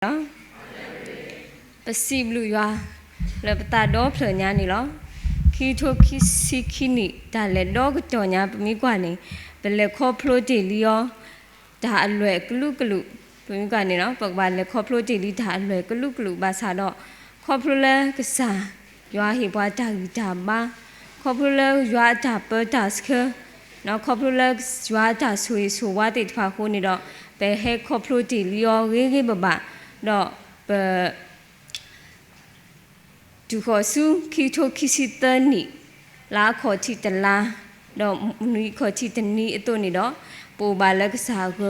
đó bác sĩ lùi vào là ta đó phở nhà này đó khi thôi khi nị ta lại đó cái trò nhà bị quá này về lại khó protein liao ta luyện cái lúc bị quá này đó bác bà lại khó protein ta luyện cái lúc bà sao đó khó protein cái sao do hiện qua ta ba khó protein do ta bớt ta skơ nó khó protein do ta suy qua thì phải khô này đó về hệ khó protein liao cái bà đó chú khó su khi thôi khi sĩ tân nị lá khó chỉ tân lá đó nuôi khó chỉ tân nị tôi nị đó bố bà lấy cái sao cái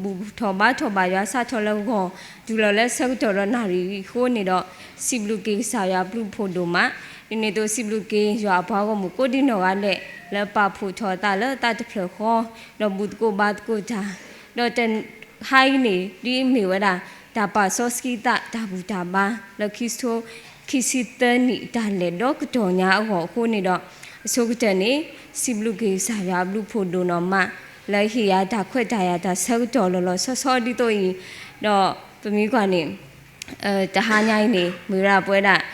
bố thọ bà giá sao thọ là gò chú là lấy sao thọ là nari khô nị đó xịp lu cái sao ya bố phô đồ má nên tôi xịp lu cái ya bao gồm một cô đi nào ăn lệ là bà phô thọ ta là ta tập phở kho đó bút cô bát cô cha đó tên hai nị đi miêu đó ta bà sauce ta bút ta ba là khi sĩ tân nị ta lấy đó cái trò nhà gò khô nị đó số cái trò này xịp lu cái sao ya bố phô đồ nó mà lại khi ta khỏe ta sao trò lo so đi tôi đó tôi nghĩ quan niệm ta hai ngày này mới ra bữa đã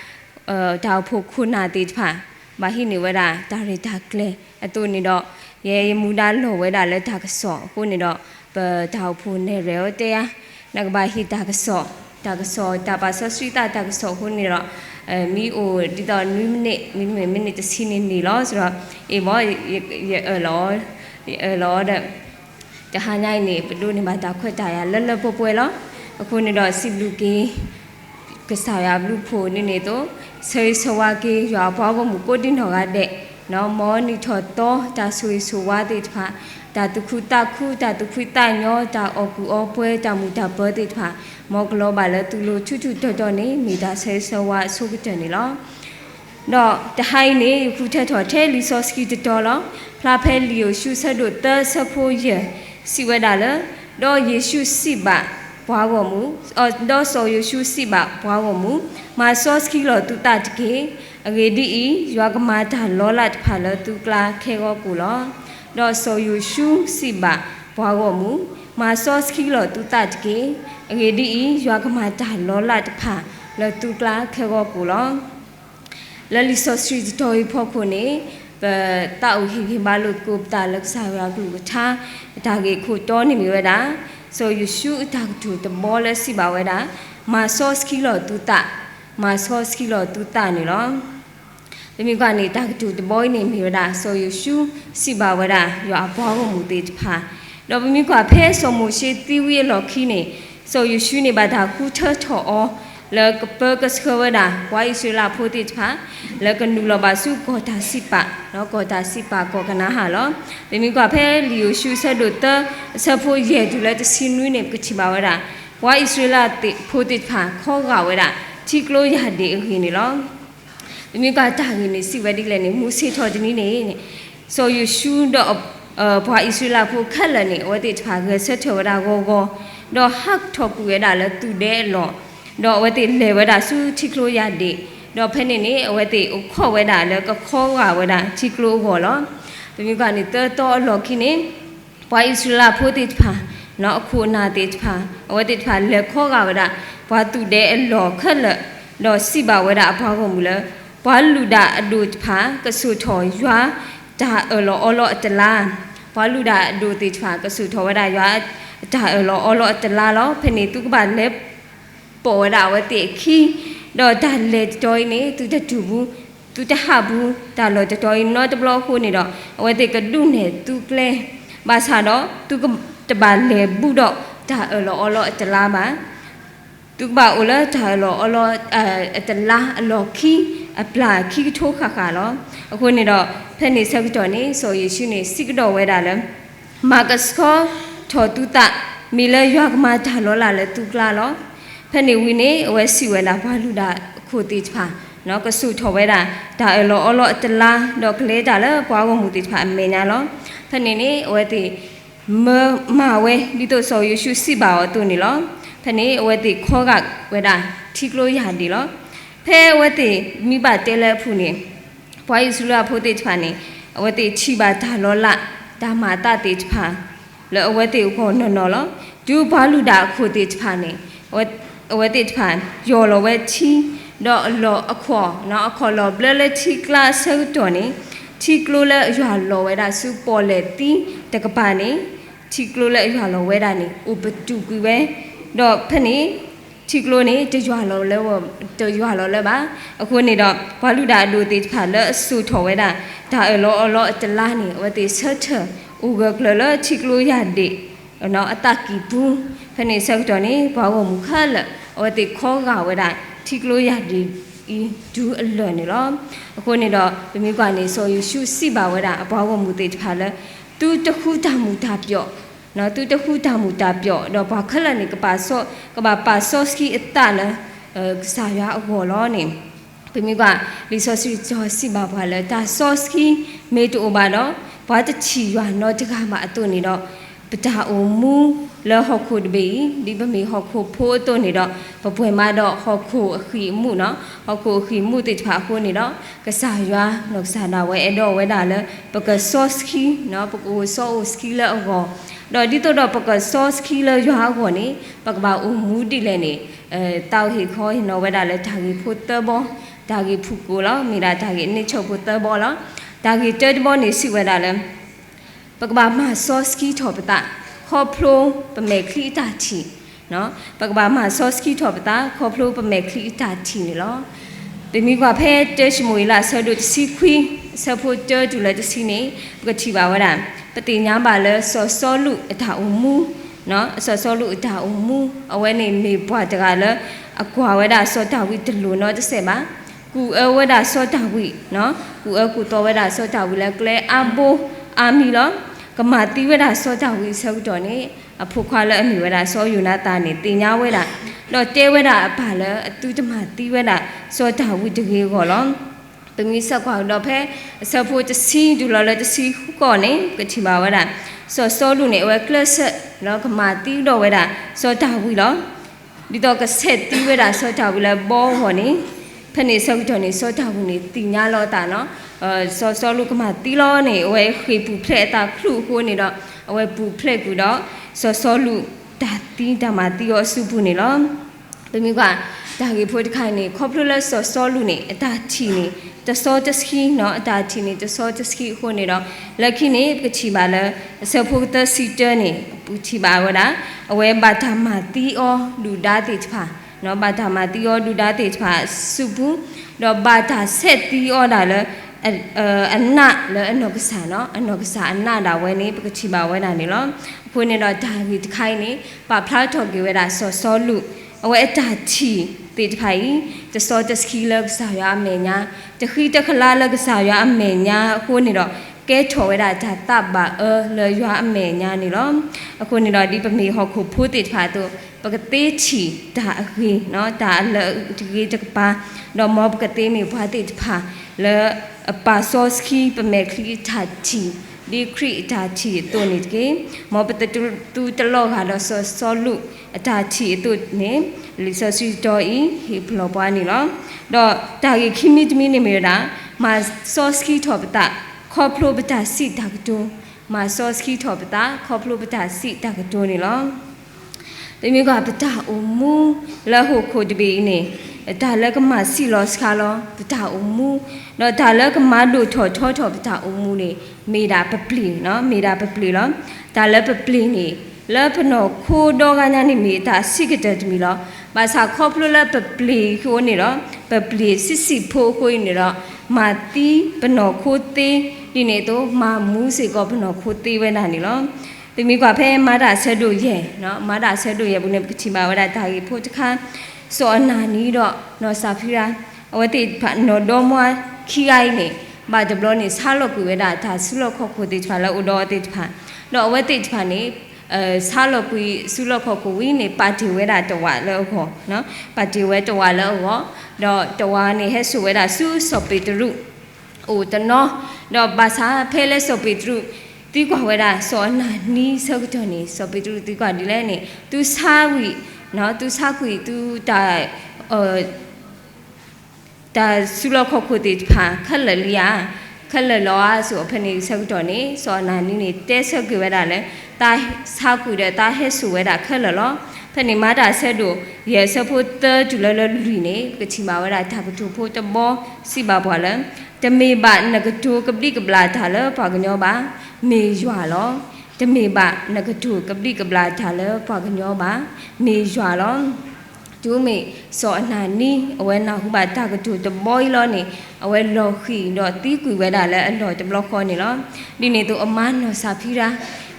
ta phụ khuôn nào thì phải bà hi này bữa đã ta đi ta kle tôi này đó ye mua đá lẩu bữa đã lấy ta cái sọ khuôn này đó và ta phụ này réo thế à nãy bà hi ta cái sọ ta bà sao suy ta cái sọ khuôn này đó mi ô đi đó mình ta xin này lo rồi em nói ở đó đóจะหาง่ายนี่ไปดูในบ้านตาค่อยตายแล้วป่วยแล้วคนนี่ดอกสิบลูกก็สาวลูกโพนี่นี่โตเซยสวากียาพอบ่หมู่กดินหอกาเดเนาะมอนี่ทอโตตาซุยสวาติพาตาตุคุตาญอตาอกูอป่วยตามูตาเปติพามอกโลบาลตุโลชุๆตอนี่มีตาเซยสวาสุกเจนี่ลอดอกจะให้นี่คูเทถอเทรีซอสกีตตอลอพลาเพลิโอชูซะโดเตสะโพเยสิวดาละดอเยซูสิบะบวากอมูดอโซเยซูสิบะบวากอมูมาซอสกีลอตุตาตเกอเกดีอียวากมาตาลอลัดพาลตุกลาเคกอกูลอดอโซเยซูสิบะบวากอมูมาซอสกีลอตุตาตเกอเกดีอียวากมาตาลอลัดพาลตุกลาเคกอกูลอแล้วลิซอสตรีทอยพอคนนี้ตาอุหิบาลุกุบตาลักษาวากลุกชาตาเกขุตอนี่มีเวดาโซยูชูตาจูตบอลสิบาเวดามาซอสกิโลตุตานี่หรอแล้วมีการนี่ตาจูตบอยนี่มีเวดาโซยูชูสิบาเวดาอยู่อาบอก็มุติพาแล้วมีการเพศสมุเชติวิลอคีนี่โซยูชูนี่บาดาคูเทอร์ทอแล้วก็เปิดก็สควดาว่าอิสราพูดที่พาแล้วก็นูลบาสุกอตาสิปะแล้วกอตาสิปะก็กันนะฮะล้อแต่มีกว่าเพลลิโอชูเสดเตอร์สะพูดเยจุเลตสินุยเนี่ยก็ชิบาวดาว่าอิสราติพูดที่พาข้อกาวดาที่กลัวยาดีอื่นนี่ล้อแต่มีกว่าทางนี้สิวันดีเลยเนี่ยมุสิทอดนี่เนี่ยโซยูชูดอกพออิสราพูดขั้นละเนี่ยว่าที่พาเกิดเสถียรดาโกดอกฮักทอกูเวดาแล้วตูเดลอดอกเวทีเลวดาสู้ชิคโลยาดีดอกเพนนี่เวทีข้อเวดาแล้วก็ข้อว่าเวดาชิคโลหัวล้อเป็นมีการนี่เตอร์โตหลอกขี้นี่พออิสราพูดติดผาเนาะคูนาติดผาเวทีผาเลือกข้อว่าเวดาพอตูเดลหลอกขึ้นละดอกสิบาเวดาพอก็มุละพอลูดาดูดผากระสุถอยยัวจะลอจะลาพอลูดาดูติดผากระสุถอยเวดายัวจะลอจะลาแล้วเพนนี่ตุกบาเล็บปวดาวติขี้ดอตาเลจอยนี่ตุจะจูบูตุจะหาบูตาลอจะจอยนอตบลอคูนี่ดอกเอาติกระดุนเนี่ยตุเกลบาซาดอตุก็จะบาเลบูดอกจะลอจะลาบาตุบาโอละจะลอจะลาลอขี้ปลาขี้โชขาลอคูนี่ดอกเพนนี่สักจอนี่โซเยชูนี่สิกดอเวดาเลมากัสคอทอตุตะมีเลยยากมาตาลอลาเลตุกลาลอเพนนี่วินี่เวสิเวลาพาลูดาโคติพาเนาะก็สู้ทเวดาตาลอจะลาดอกเลดาละปวาวมุติพาเมญาลอเพนนี่เวติมาเวดิโตโซยูชูสิบาตัวนี่ลอเพนนี่เวติข้อกักเวดาทิกโลยาดีลอเพเวติมีบาเตเลผู้นี่พออิสราพูติพานี่เวติชีบาตาลอละตามาตาติพาแล้วเวติอุโคนนอลอดูบาลูดาโคติพานี่เว เอาไว้ติดผ่านโยโลเวชีดอกหล่ออควอเนาะอควอหล่อเบลเลชีกลาเซลตัวนี้ชีกลูเลอยู่หาหล่อไว้ได้ซูปอเลตีแต่กระปานี้ชีกลูเลอยู่หาหล่อไว้ได้นี่อุปจุกุเวดอกเพนี้ชีกลูนี้จะอยู่หาหล่อแล้วจะอยู่หาหล่อแล้วบ้าအခုနေတော့ဘာလူဒါလူတိဖာလဲဆူထော်ဝဲတာဒါအလောတလာနေဝတိဆတ်ချဥဂကလချီကလိုရတဲ့နော်အတကီဘူးဖနေဆက်တော်နေဘာဝမူခလဝတိခောကဝဲတာချီကလိုရတဲ့ဤဒူအလွန်နေတော့အခုနေတော့ဒီမိကနေဆိုယူရှုစီပါဝဲတာဘာဝမူတိဖာလဲသူတခုတမူတာပြော့နော်သူတခုတမူတာပြော့တော့ဘာခလနေကပါဆော့ကပါဆော့စကီအတလဲစာရအဘောလောနေပြမိကလီဆော့စီဂျောစီပါဘာလဲဒါဆော့စကီမေတူဘာတော့ဘာတချီရွာတော့တကမှာအတူနေတော့ပဒါအိုမူလောဟခုဒဘီဒီပမေဟခုဖိုးတူနေတော့ပပွေမတော့ဟခုအခီမှုနော်ဟခုအခီမှုတိဖာခိုးနေတော့ကစားရွာလောက်စားတာဝဲအဲ့တော့ဝဲတာလဲပကဆော့စကီနော်ပကိုဆော့စကီလဲအောတော့ဒီတော့ပကဆော့စကီလဲရွာကောနေပကဘာအိုမူတိလဲနေတောက်ဟီခေါ်နော်ဝဲတာလဲဒါကြီးဖို့တဘောဒါကြီးဖူကိုလောမိတာဒါကြီးအနစ်ချုပ်ဖို့တဘောလောဒါကြီးတဲတဘောနေစီဝဲတာလဲပကဘာမှာဆော့စကီထော်ပတာခေါ်ဖလိုပမေခလီတာချီနော်ပကဘာမှာဆော့စကီထော်ပတာခေါ်ဖလိုပမေခလီတာချီနေလောဒီမိကဖဲတဲချမွေလာဆော့ဒုစီခွီဆဖို့တဲတူလက်တစီနေပကချီပါဝဒပတိညာပါလဲဆော့လူအထာအမူနော်ဆော့လူအထာအမူအဝဲနေဘွားတကလည်းအကွာဝဲတာဆော့တာဝီတလူနော်တစ်စက်ပါကူအဝဲတာဆော့တာဝီနော်ကူတော်ဝဲတာဆော့တာဝီလဲကလဲအဘိုအာမီလောကမာတိဝဲတာဆော့တာဝီဆောက်တော်နေအဖို့ခွာလဲအမီဝဲတာဆော့ယူနာတာနေတင်ညာဝဲတာတော့တဲဝဲတာဘာလဲအတူတမတိဝဲတာဆော့တာဝီတကေခေါ်လောတမီဆက်ခွာတော့ဖဲဆဖို့တစီဒူလာလဲတစီခုကောနေကချီပါဝဲတာဆော့လူနေဝဲကလဆက်လောကမာတိတော့ဝဲတာဆော့တာဝီလောဒီတော့ကဆက်တိဝဲတာဆော့တာဝီလဲဘောဟောနေဖနေဆောက်တော်နေဆော့တာဝီနေတင်ညာလောတာနော်ဆောလူကမတီလောနေအဝဲခေပူဖလက်တာခလူခိုးနေတော့အဝဲပူဖလက်ကူတော့ဆောလူတာတီတမတီရောစုပူနေလောဒီမိကဒါကြီးဖို့တခိုင်နေခေါပလူလက်ဆောလူနေအတာချီနေတဆောတစခီနော်အတာချီနေတဆောတစခီခိုးနေတော့လက်ခိနေပကချီပါလဲဆောဖို့တစီတနေပူချီပါဝဒအဝဲဘာသာမတီအောလူဒါတိဖာနော်ဘာသာမတီအောလူဒါတိဖာစုဘူးတော့ဘာသာဆက်တီအောဒါလဲအနာလဲအနောက်ကစားနော်အနောက်ကစားအနာတာဝဲနေပကချီပါဝဲတာနေလောအခုနေတော့ဒါကြီးတခိုင်းနေပါဖလားထော်ကေဝဲတာဆောလူအဝဲအတာချီတေတဖိုင်တဆောတစကီလကစားရအမေညာတခိတခလာလကစားရအမေညာအခုနေတော့ကဲထော်ဝဲတာဒါတပ်ပါလေရွာအမေညာနေလောအခုနေတော့ဒီပမေဟောခုဖိုးတေတဖာတို့ပကတေးချီဒါအခွေနော်ဒါလေဒီတကပါတော့မောပကတေးနေဘွားတေတဖာလေပါဆောစကီပမေခလီတာချီဒီခရီတာချီတိုနေကေမောပတတူတလောကတော့ဆောလူအတာချီတုနေလီဆစီတော်ဤဟေဖလောပွားနေလောတော့တာဂီခိမီတမီနေမရတာမာဆောစကီထောပတာခေါပလိုပတာစီတာကတိုမာဆောစကီထောပတာခေါပလိုပတာစီတာကတိုနေလောဒီမိကပတာအမူလာဟုခိုဒဘီနေဒါလည်းကမစီလောစခါလောပတာအမူတော့ဒါလည်းကမတို့ထောပတာအမူနေမေတာပပလီနော်မေတာပပလီလောဒါလည်းပပလီနေလပနောခိုဒေါကညာနေမေတာစိကတတမီလောဘာသာခေါပလိုလပပလီခိုနေလောပပလီစစ်ဖိုးကိုနေလောမာတီပနောခိုသေးဒီနေတော့မာမူးစေကောပနောခိုသေးဝဲနာနေလောဒီမိကဖဲမာတာဆက်တို့ရဲ့နော်မာတာဆက်တို့ရဲ့ဘူးနေပတိမာဝဒတာကြီးဖို့တခါစောနာနီတော့နော်စာဖီရာအဝတိနော်ဒေါ်မွာခီအိုင်းနေဘာဒဘလောနေဆာလော့ကူဝဲတာဒါဆုလော့ခေါ်ခိုသေးချာလောဥတော်အတိတဖာတော့အဝတိတဖာနေဆာလော့ကူဆုလော့ခေါ်ကိုဝီနေပါတီဝဲတာတဝါလောခေါ်နော်ပါတီဝဲတဝါလောခေါ်တော့တဝါနေဟဲဆုဝဲတာဆုစောပေတရုအိုတနော်တော့ဘာသာဖဲလဲစောပေတရုတီကွာဝဲတာစောနာနီးဆောက်တော်နေစောပေတရုတီကွာဒီလဲနေသူစားဝီနော်သူစားခွေသူဒါဆုလောခေါ်ခိုတေဖာခက်လလီယာခက်လလောအားဆိုဖနေဆောက်တော်နေစောနာနီးနေတဲဆောက်ကြဝဲတာလဲတာစားခွေတဲ့တာဟဲဆူဝဲတာခက်လလောဖ ဖနေမာတာဆက်တို့ရဲစဖို့တကျူလလလူနေကချီမာဝရတာကတူဖို့တဘောစီပါဘွာလတမေဘနကတူကပလိကပလာထားလဘာကညောပါမေရွာလောတမေဘနကတူကပလိကပလာထားလဘာကညောပါမေရွာလောတူမေစောအနာနီအဝဲနာဟုပါတာကတူတဘောလောနေအဝဲလောခီတော့တီးကွေဝဲတာလဲအလောတဘလောခေါ်နေလောဒီနေသူအမနောစာဖီရာ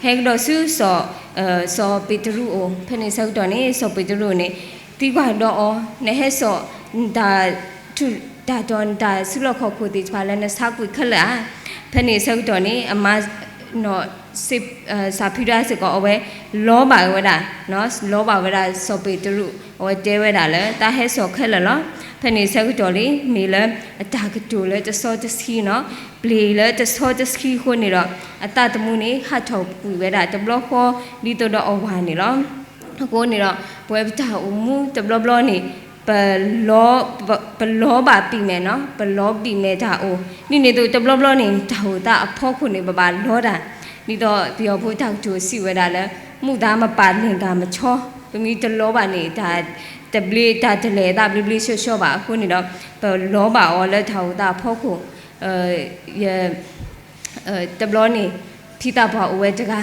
ဟဲကတော့ဆူစောပေတရုအိုဖနေဆောက်တော့နေစောပေတရုနေတီးကွာတော့အော်နေဟဲစောဒါသူဒါတော့ဒါဆုလခေါ်ခိုတီချပါလဲနစာကွေခလာဖနေဆောက်တော့နေအမနော်စစ်စာဖီရာစကောအဝဲလောပါဝဲတာနော်လောပါဝဲတာစောပေတရုအဝဲတဲဝဲတာလဲတာဟဲစောခက်လလောဖနေဆောက်တော့လေမေလဲအတာကတူလဲတစောတစခီနော်ပလီလဲတစောတစခီခုနေတော့အတတမှုနေဟတ်ထောက်ပူဝဲတာတဘလောခေါ်ဒီတော့အဝါနေလောကိုနေတော့ပွဲပတာအမှုတဘလောနေပလောပါပြီမယ်နော်ပလောပြီမယ်တာအိုနိနေတို့တဘလောနေတာဟိုတာအဖို့ခုနေပပါလောတာနိတော့ပြောဖို့တောက်ကျိုးစီဝဲတာလဲမှုသားမပါလင်ကမချောပမီတလောပါနေတာတဘလီတာတလေတာဘလီရှောပါခုနေတော့လောပါအော်လဲတာဟိုတာဖို့ခုတဘလောနေဖိတာဘောအဝဲတက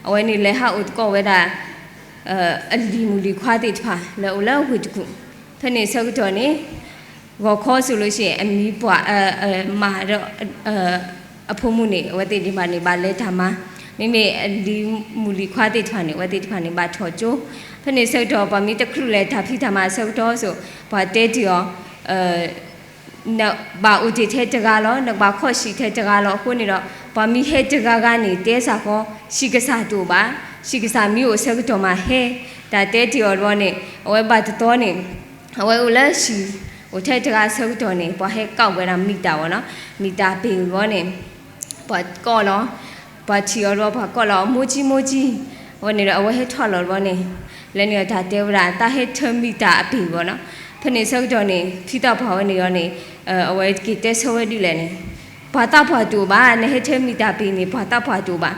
အဝဲနေလဲဟာဥတကောဝဲတာအလီမူလီခွာတိဖာလဲဝိတကုဖနေဆောက်တော်နေဘောခေါ်ဆိုလို့ရှိရင်အမီးပွားမာတော့အဖို့မှုနေဝတိဒီမှာနေပါလဲဒါမှမိမိဒီမူလီခွာတိထွားနေဝတိထွားနေပါထော်ကျိုးဖနေဆောက်တော်ဗမိတခရုလဲဒါဖိဒါမှဆောက်တော်ဆိုဘာတဲတီရောနောက်ဘာဦးတီထဲတကားလောနောက်ဘာခေါ်ရှိထဲတကားလောအခုနေတော့ဗမိဟဲတကားကနေတဲစာကောရှိကစားတူပါရှိကစားမျိုးဆောက်တော်မှာဟဲဒါတဲတီရောတော့နေအဝဲဘာတော်နေအဝဲဦးလက်ရှိဟိုထဲတကားဆောက်တော်နေဘာဟဲကောက်ဝဲတာမိတာဗောနော်မိတာပေဘောနေဘာကောလောဘာချီရောဘာကောလောမိုကြီးဟိုနေတော့အဝဲဟဲထော်လောဘောနေလဲနေဒါတဲဝရာတာဟဲထမိတာအပေဗောနော်ဖနေဆောက်တော်နေဖိတာဘာဝနေရောနေအဝဲကီတဲဆောဝဲဒီလဲနေဘာတာဘာတူပါနေဟဲထမိတာပေနေဘာတာဘာတူပါ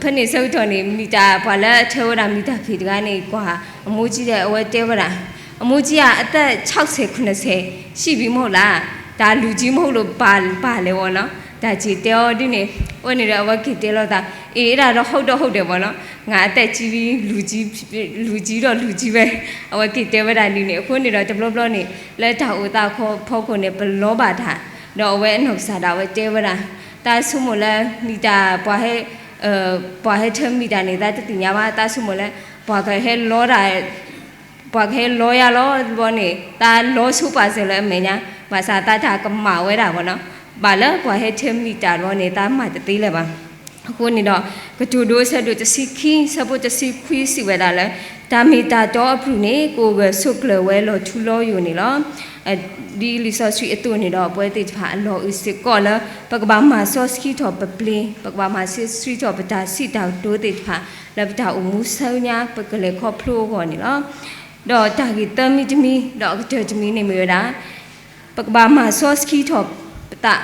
ဖနေဆောက်တော်နေမိတာဘာလဲထဲဝရာမိတာဖေတကနေကွာအမိုးကြီးတဲ့အဝဲတဲဝရာအမိုးကြီးကအသက်60 90ရှိပြီမဟုတ်လားဒါလူကြီးမဟုတ်လို့ပါလဲဗောနော်ဒါကြည်တဲဒီနေဟိုနေတော့ဝက်ကိတဲလို့ဒါအေးအဲ့ဒါတော့ဟုတ်တယ်ဗောနော်ငါအသက်ကြီးပြီးလူကြီးတော့လူကြီးပဲအဝက်ကိတဲဝဒါနေအခုနေတော့တဘလနေလက်ထောက်ဦးတာခေါ်ဖောက်ခုနေဘလောပါတာတော့အဝဲအနှုတ်စားတာဝဲတဲဝဒါတာဆုမလဲမိတာပွားဟဲပွားဟဲထမိတာနေတာတတိညာပါတာဆုမလဲပွားခဲလောတာပွားခဲလောရလောဘောနေတာလောဆုပါစေလဲအမေညာဘာသာတာတာကမာဝဲတာဗောနော်ဘာလဲပွားဟဲထမိတာတော့နေတာမှတသေးလဲပါအခုနေတော့ကတူဒိုဆက်တို့တစီခင်းစဖို့တစီခွီးစီဝဲတာလဲဒါမီတာတော့အဖူနေကိုပဲဆုကလဝဲလို့ထူလို့ယူနေလောဒီလီဆော့ဆွီအတူနေတော့ပွဲတိဖာအလောအစ်ကောလပကဘာမာဆော့စကီတော့ပပလင်းပကဘာမာစစ်စထရီတော့ပတာစီတောက်တိုးတိဖာလပတာအမှုဆောင်းညာပကလေခေါဖလိုကောနေလောတော့တာဂီတမီတမီတော့ကတတမီနေမျိုးတာပကဘာမာဆော့စကီတော့ပတာ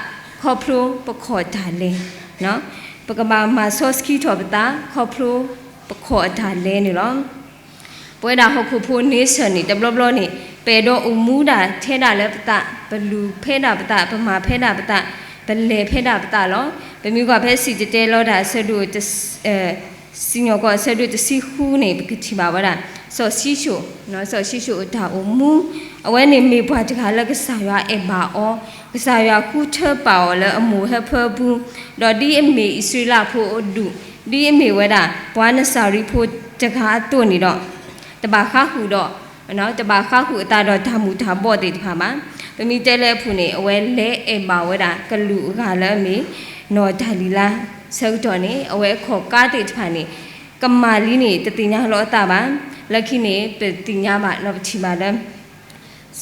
ခေါဖလိုပခေါ်တာလေနော်ပကဘာမာဆော့စကီတော့ပတာခေါဖလိုပခေါ်တာလေနေလောပွဲတာဟုတ်ခုဖိုးနေစနေတဘလနေပေတော့အမူတာထဲတာလဲပတာဘလူဖဲတာပတာပမာဖဲတာပတာဘလေဖဲတာပတာလောဘမျိုးကဖဲစီတဲလောတာဆဒုစီညောကဆဒုတစီခူးနေပကတိပါဝတာဆောစီရှိုနော်ဆောစီရှိုတာအမူအဝဲနေမေဘွားတခါလက်ကစားရွာအဘာအောကစားရွာခုထပါော်လဲအမူဟဖဘူးတော့ဒီအမေအစလာဖို့အဒုဒီအမေဝဲတာဘွားနစာရီဖို့တခါတွနေတော့တဘာခခုတော့နော်တဘာခခုအတာတော့ဓာမူဓာပေါ့တဲ့တခါမှာပမီတဲလဲဖူနေအဝဲလဲအဘာဝဲတာကလူကလည်းမေနော်ဒါလီလာဆောက်တော်နေအဝဲခေါ်ကားတဲ့တခါနေကမာလီနေတတိညာလောအတာပါလက်ခိနေပတိညာပါနော်ချီပါလဲ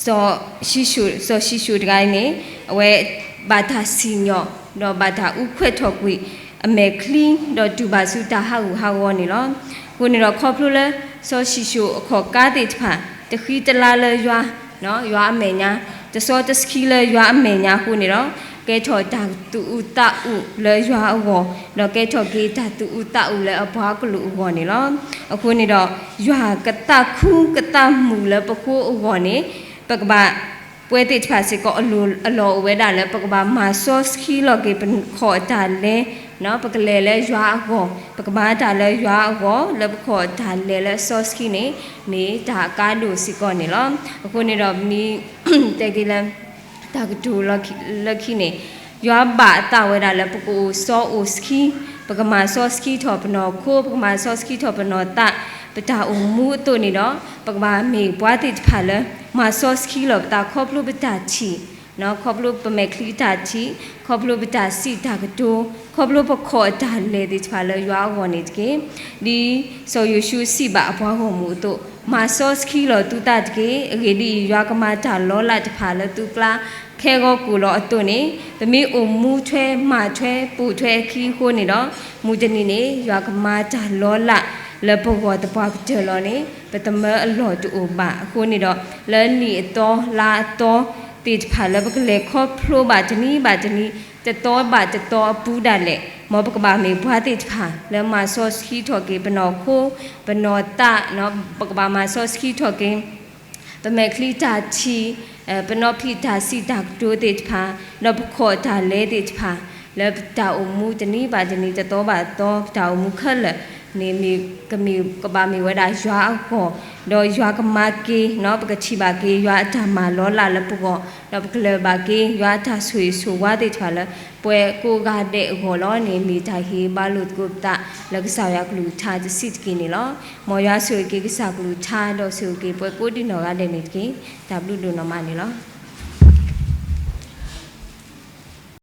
ဆောရှိရှုတကိုင်းနေအဝဲဘာသာစီညောတော့ဘာသာဥခွဲ့ထော်ကွေအမေကလင်းတော့တူပါစုတာဟာဝနေလောကိုနေတော့ခေါ်ဖလို့လဲဆောရှိရှုအခေါ်ကားတဲ့တဖာတခီတလာလဲရွာနော်ရွာအမေညာတစောတစခီလဲရွာအမေညာကိုနေတော့ แกชอตาตุอุตะอุเลยยัวอวแล้วแกชอเกตาตุอุตะอุเลยอบากลุอวนี่ล่ะအခုนี่ดอกยัวกะตะคูกะตะหมู่เลยปะคูอวนี่ปะกะบะပွဲတိဖာစီကောအလောဝဲတာလဲပကဘာမာဆော့စခီလောကေပန်ခေါ်တာလဲနော်ပကလေလဲရွာကောပကဘာတာလဲရွာကောလဲပခေါ်တာလဲဆော့စခီနေတာကားလို့စီကောနေလောအခုနေတော့နီတဲကီလန်တာကတူလက်ခီနေရွာဘာတာဝဲတာလဲပကိုဆော့အိုစခီပကမာဆော့စခီထော်ပနော်ခိုးပကမာဆော့စခီထော်ပနော်တာပတာအုံမူတို့နေတော့ပကဘာမေပွားတိဖာလဲมาซอสคีลบตาครอบรูปตาชีเนาะครอบรูปเมคลีตาชีครอบรูปตาสีตากดูครอบรูปขอตาเลดิฟาเลยยัววันนี้เกดีโซยูชูสีบะพอหัวมูตุมาซอสคีลตุตาเกเรดียัวกมาตาล้อลาดพาเลยตุกลาแค่ก็กูรอตัวนี้แต่มีอมมูช่วยมาช่วยปูช่วยขี้คนนี่เนาะมูจะนี่เนี่ยยัวกมาตาล้อละแล้วพวกตะปากเจอแล้วนี่เป็นตะเมอหล่อจุบะคนนี่ดอกแล้วนี่ต่อลาต่อติดผ่านแล้วก็เลยครอบครัวบาดจะนี้จะต่อบาดจะต่อปูดันแหละหมอปกบามีพระติดผ่านแล้วมาซอสขี้ถอเกเป็นนอโคเป็นนอตะเนาะปกบามาซอสขี้ถอเกเป็นแม่คลีตาชีเป็นนอพลีตาสีดักดูติดผ่านแล้วขอตาเลติดผ่านแล้วตาอมูจะนี้บาดจะนี้จะต่อบาดต่อตาอมูขึ้นเลยนี่มีก็มีกบามีว่าได้ยัวก็โดยยัวก็มาเกเนาะปกติบาเกยัวทำมาล้อลาแล้วปกเราปกเลยบาเกยัวทาสวยสวยได้ทั่วแล้วป่วยกูกาเดะหัวล้อนี่มีทาฮีบาลุดกุบตาแล้วก็สาวยากลูทาจะสิทกินนี่ล้อมอยัวสวยเกก็สาวลูทาดอสวยเกป่วยกูดินอกันเดนิดเกตาบลูดูนอมานี่ล้อ